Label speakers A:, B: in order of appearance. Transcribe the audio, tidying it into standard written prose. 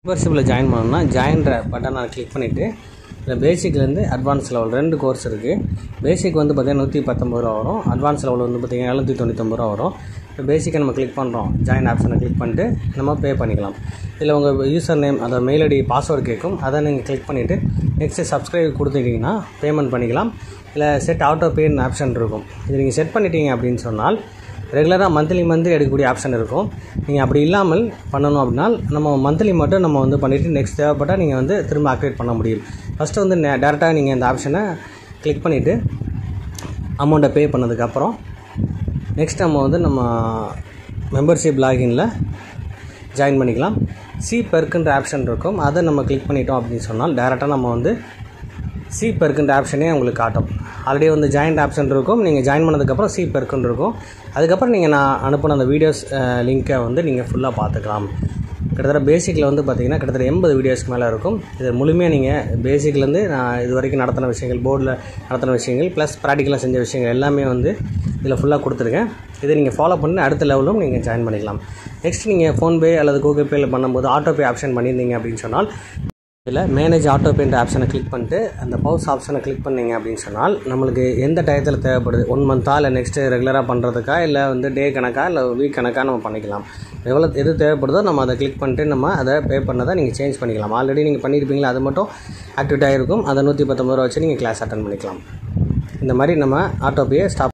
A: மெம்பர்ஷிப்பில் join பண்ணணும்னா ஜாயின்ற பட்டனை click பண்ணிவிட்டு இதில் பேசிக்லேருந்து அட்வான்ஸ் லெவல் 2 கோர்ஸ் இருக்குது. பேசிக் வந்து பார்த்திங்கன்னா 119 ரூபா வரும். அட்வான்ஸ் லெவல் வந்து பார்த்திங்கன்னா 799 ரூபா வரும். இப்போ பேசிக்கை நம்ம கிளிக் பண்ணுறோம். ஜாயின் ஆப்ஷனை கிளிக் பண்ணிட்டு நம்ம பே பண்ணிக்கலாம். இதில் உங்கள் யூசர் நேம் அதை மெயில் ஐடி பாஸ்வேர்டு கேட்கும். அதை நீங்கள் கிளிக் பண்ணிவிட்டு நெக்ஸ்ட்டு சப்ஸ்கிரைப் கொடுத்துட்டிங்கன்னா பேமெண்ட் பண்ணிக்கலாம். இல்லை செட் ஆட்டோ பேன்னு ஆப்ஷன் இருக்கும். இது நீங்கள் செட் பண்ணிட்டீங்க அப்படின்னு சொன்னால் ரெகுலராக மந்த்லி எடுக்கக்கூடிய ஆப்ஷன் இருக்கும். நீங்கள் அப்படி இல்லாமல் பண்ணணும் அப்படின்னா நம்ம மந்த்லி மட்டும் நம்ம வந்து பண்ணிவிட்டு நெக்ஸ்ட் தேவைப்பட்டால் நீங்கள் வந்து திரும்ப ஆக்டிவேட் பண்ண முடியும். ஃபஸ்ட்டு வந்து டேரெக்டாக நீங்கள் இந்த ஆப்ஷனை கிளிக் பண்ணிவிட்டு அமௌண்ட்டை பே பண்ணதுக்கப்புறம் நெக்ஸ்ட் நம்ம வந்து நம்ம மெம்பர்ஷிப் லாகின்ல ஜாயின் பண்ணிக்கலாம். சி பெர்க்குன்ற ஆப்ஷன் இருக்கும். அதை நம்ம கிளிக் பண்ணிட்டோம் அப்படின்னு சொன்னால் டேரெக்டாக நம்ம வந்து சி பெர்க்குன்ற ஆப்ஷனே உங்களுக்கு காட்டும். ஆல்ரெடி வந்து ஜாயின்ட் ஆப்ஷன் இருக்கும். நீங்கள் ஜாயின் பண்ணதுக்கப்புறம் சி பெர்க்குன்னு இருக்கும். அதுக்கப்புறம் நீங்கள் நான் அனுப்பின அந்த வீடியோஸ் லிங்க்கை வந்து நீங்கள் ஃபுல்லாக பார்த்துக்கலாம். கிட்டத்தட்ட பேசிக்கில் வந்து பார்த்திங்கன்னா கிட்டத்தட்ட 80 வீடியோஸ்க்கு மேலே இருக்கும். இது முழுமையாக நீங்கள் பேசிக்லேருந்து நான் இது வரைக்கும் நடத்தின விஷயங்கள், போர்டில் நடத்தின விஷயங்கள் ப்ளஸ் ப்ராக்டிக்கலாக செஞ்ச விஷயங்கள் எல்லாமே வந்து இதில் ஃபுல்லாக கொடுத்துருக்கேன். இதை நீங்கள் ஃபாலோ பண்ணி அடுத்த லெவலும் நீங்கள் ஜாயின் பண்ணிக்கலாம். நெக்ஸ்ட் நீங்கள் ஃபோன்பே அல்லது கூகுள் பேயில் பண்ணும்போது ஆட்டோ பே ஆப்ஷன் பண்ணியிருந்தீங்க அப்படின்னு சொன்னால் இதில் மேனேஜ் ஆட்டோ பேன்ற ஆப்ஷனை கிளிக் பண்ணிட்டு அந்த பவுஸ் ஆப்ஷனை கிளிக் பண்ணிங்க அப்படின்னு சொன்னால் நம்மளுக்கு எந்த டயத்தில் தேவைப்படுது, 1 மந்த்தா இல்லை நெக்ஸ்ட்டு ரெகுலராக பண்ணுறதுக்கா இல்லை வந்து டே கணக்கா இல்லை வீக் கணக்காக நம்ம பண்ணிக்கலாம். எது தேவைப்படுதோ நம்ம அதை கிளிக் பண்ணிட்டு நம்ம அதை பே பண்ணதை நீங்கள் சேஞ்ச் பண்ணிக்கலாம். ஆல்ரெடி நீங்கள் பண்ணியிருப்பீங்களா, அது மட்டும் ஆக்டிவேட் ஆகிருக்கும். அதை 119 ரூபா வச்சு நீங்கள் கிளாஸ் அட்டன் பண்ணிக்கலாம். இந்த மாதிரி நம்ம ஆட்டோ பேயை ஸ்டாப்